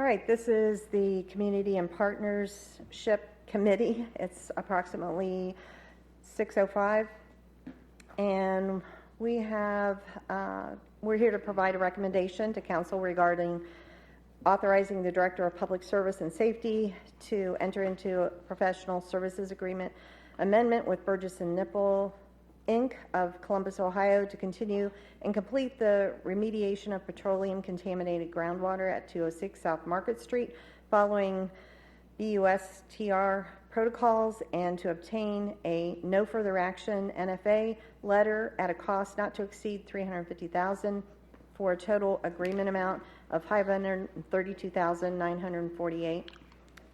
All right, this is the Community and Partnership Committee. It's approximately 6:05, and we're here to provide a recommendation to council regarding authorizing the Director of Public Service and Safety to enter into a professional services agreement amendment with Burgess and Nipple, Inc. of Columbus, Ohio, to continue and complete the remediation of petroleum-contaminated groundwater at 206 South Market Street following BUSTR protocols, and to obtain a no further action NFA letter at a cost not to exceed $350,000 for a total agreement amount of $532,948.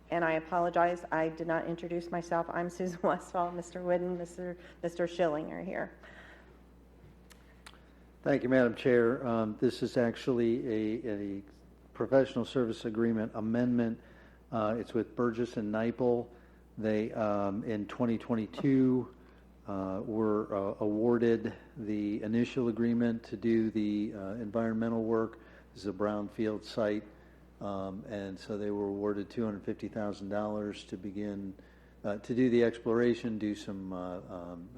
And I apologize, I did not introduce myself. I'm Susan Westfall. Mr. Whidden, Mr. Schilling are here. Thank you, Madam Chair. This is actually a professional service agreement amendment. It's with Burgess and Nipple. They, in 2022, were awarded the initial agreement to do the environmental work. This is a brownfield site. And so they were awarded $250,000 to begin to do the exploration, do some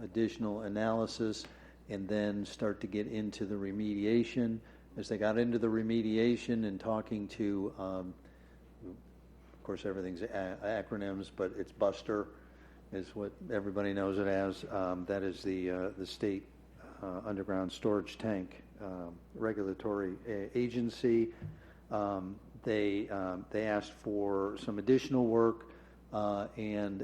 additional analysis, and then start to get into the remediation. As they got into the remediation and talking to, of course, everything's acronyms, but it's BUSTR is what everybody knows it as. That is the state underground storage tank regulatory agency. They asked for some additional work and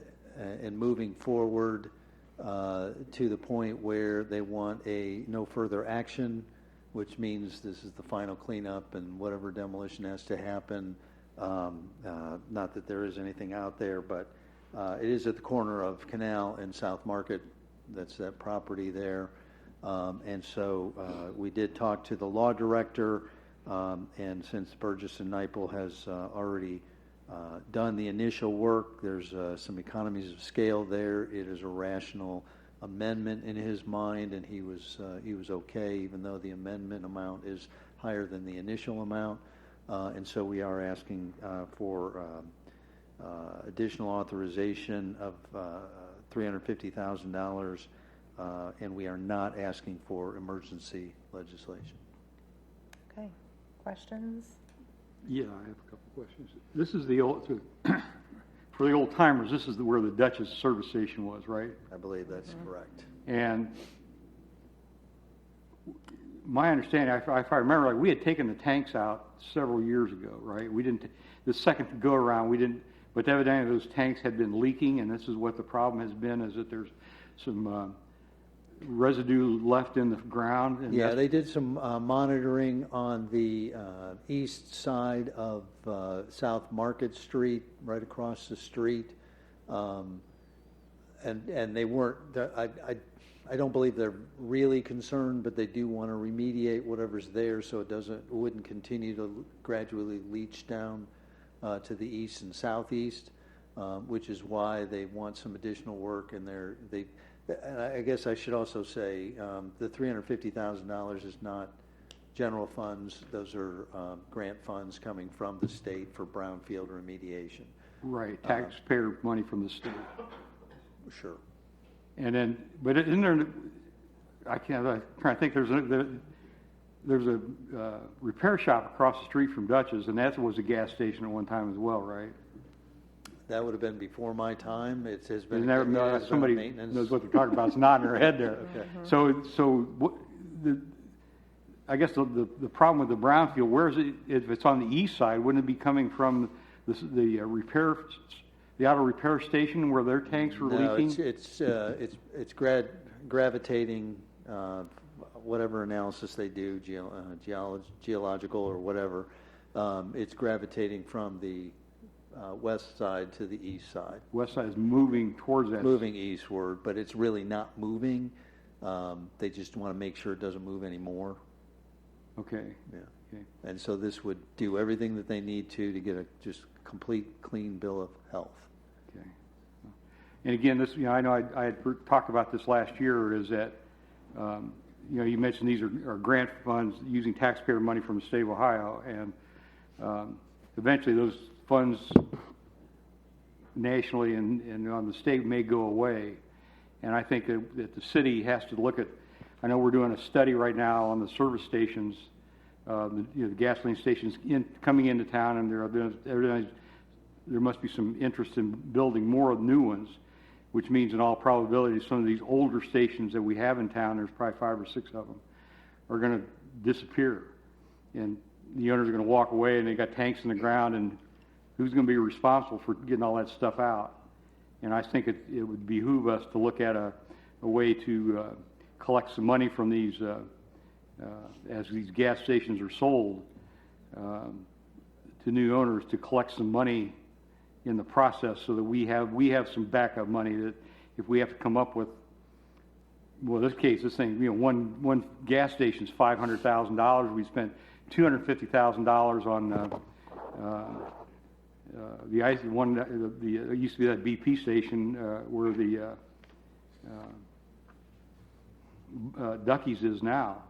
moving forward to the point where they want a no further action, which means this is the final cleanup and whatever demolition has to happen. Not that there is anything out there, but it is at the corner of Canal and South Market. That's that property there. And so we did talk to the law director. And since Burgess and Nipple has already done the initial work, there's some economies of scale there. It is a rational amendment in his mind, and he was okay, even though the amendment amount is higher than the initial amount. And so we are asking for additional authorization of $350,000, and we are not asking for emergency legislation. Okay. Questions? Yeah, I have a couple questions. This is the old, for the old timers, this is where the Dutchess service station was, right? I believe that's correct. And my understanding, if I remember, like we had taken the tanks out several years ago, right? We didn't, the second go around, we didn't, but evidently those tanks had been leaking, and this is what the problem has been, is that there's some residue left in the ground. And yeah, they did some monitoring on the east side of South Market Street, right across the street, and they weren't. I don't believe they're really concerned, but they do want to remediate whatever's there so it wouldn't continue to gradually leach down to the east and southeast, which is why they want some additional work. And and I guess I should also say the $350,000 is not general funds. Those are grant funds coming from the state for brownfield remediation. Right, taxpayer money from the state. Sure. And then, but isn't there? I'm trying to think. There's a repair shop across the street from Dutchess, and that was a gas station at one time as well, right? That would have been before my time. It has been somebody maintenance. Knows what they're talking about. It's nodding their head there. Okay. I guess the problem with the brownfield, where is it? If it's on the east side, wouldn't it be coming from the auto repair station where their tanks were leaking? It's gravitating. Whatever analysis they do, geological or whatever, it's gravitating from the west side to the east side. West side is moving towards that. Moving eastward, but it's really not moving. They just want to make sure it doesn't move anymore. Okay. Yeah. Okay. And so this would do everything that they need to get a just complete, clean bill of health. Okay. And again, this, I know I had talked about this last year, is that, you mentioned these are grant funds using taxpayer money from the state of Ohio, and eventually those funds nationally and on the state may go away. And I think that the city has to look at, I know we're doing a study right now on the service stations, the gasoline stations coming into town, and there must be some interest in building more of new ones, which means in all probability some of these older stations that we have in town, there's probably 5 or 6 of them, are going to disappear. And the owners are going to walk away and they got tanks in the ground, and who's going to be responsible for getting all that stuff out? And I think it would behoove us to look at a way to collect some money from these, as these gas stations are sold to new owners, to collect some money in the process so that we have some backup money that if we have to come up with, well, this thing, one gas station's $500,000. We spent $250,000 on the ice one. It used to be that BP station where the Duckies is now,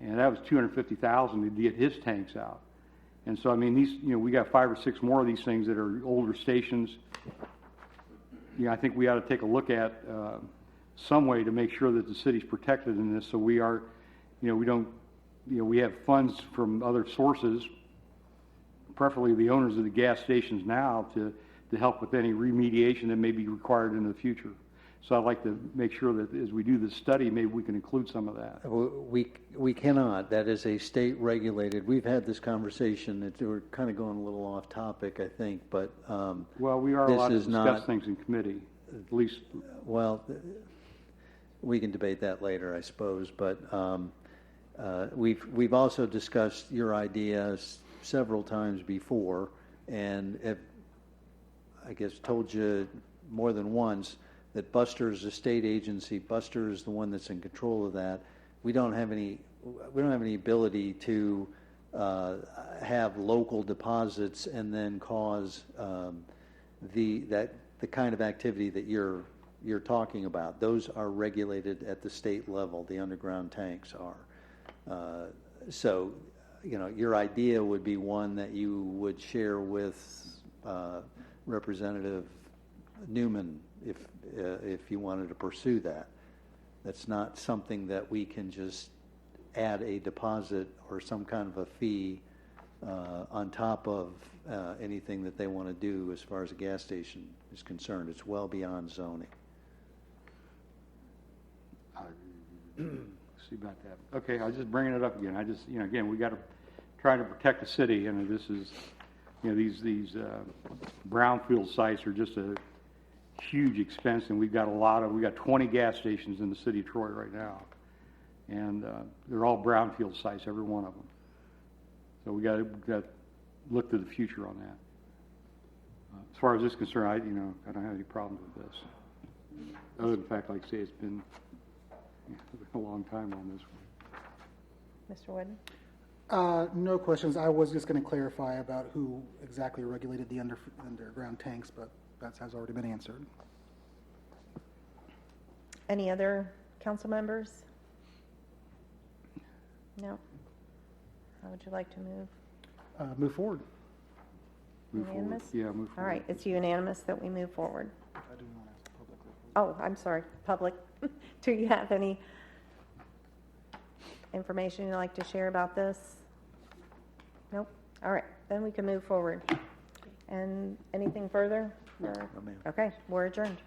and that was $250,000 to get his tanks out. And so, I mean, we got 5 or 6 more of these things that are older stations. I think we ought to take a look at some way to make sure that the city's protected in this, so we are, we have funds from other sources, preferably the owners of the gas stations now, to help with any remediation that may be required in the future. So I'd like to make sure that as we do this study, maybe we can include some of that. We cannot. That is a state regulated. We've had this conversation. We're kind of going a little off topic, I think, but well, we are allowed to discuss not, things in committee, at least. Well, we can debate that later, I suppose. But we've also discussed your ideas several times before, and have, I guess, told you more than once that Buster is a state agency. Buster is the one that's in control of that. We don't have any ability to have local deposits and then cause the kind of activity that you're talking about. Those are regulated at the state level. The underground tanks are. So, your idea would be one that you would share with Representative Newman if you wanted to pursue that. That's not something that we can just add a deposit or some kind of a fee on top of anything that they want to do as far as a gas station is concerned. It's well beyond zoning. See about that. Okay, I was just bringing it up again. I just, again, we got to try to protect the city, and this is, these brownfield sites are just a huge expense, and we got 20 gas stations in the city of Troy right now, and they're all brownfield sites, every one of them. So we got to look to the future on that. As far as this is concerned, I don't have any problems with this. Other than the fact, like I say, it's been a long time on this one. Mr. Wooden? No questions. I was just going to clarify about who exactly regulated the underground tanks, but that has already been answered. Any other council members? No? How would you like to move? Move forward. Move forward. Unanimous? Yeah, move forward. All right, it's unanimous that we move forward. I do not ask the public. Oh, I'm sorry, public. Do you have any information you'd like to share about this? Nope. All right, then we can move forward. And anything further? No, ma'am. Okay, we're adjourned.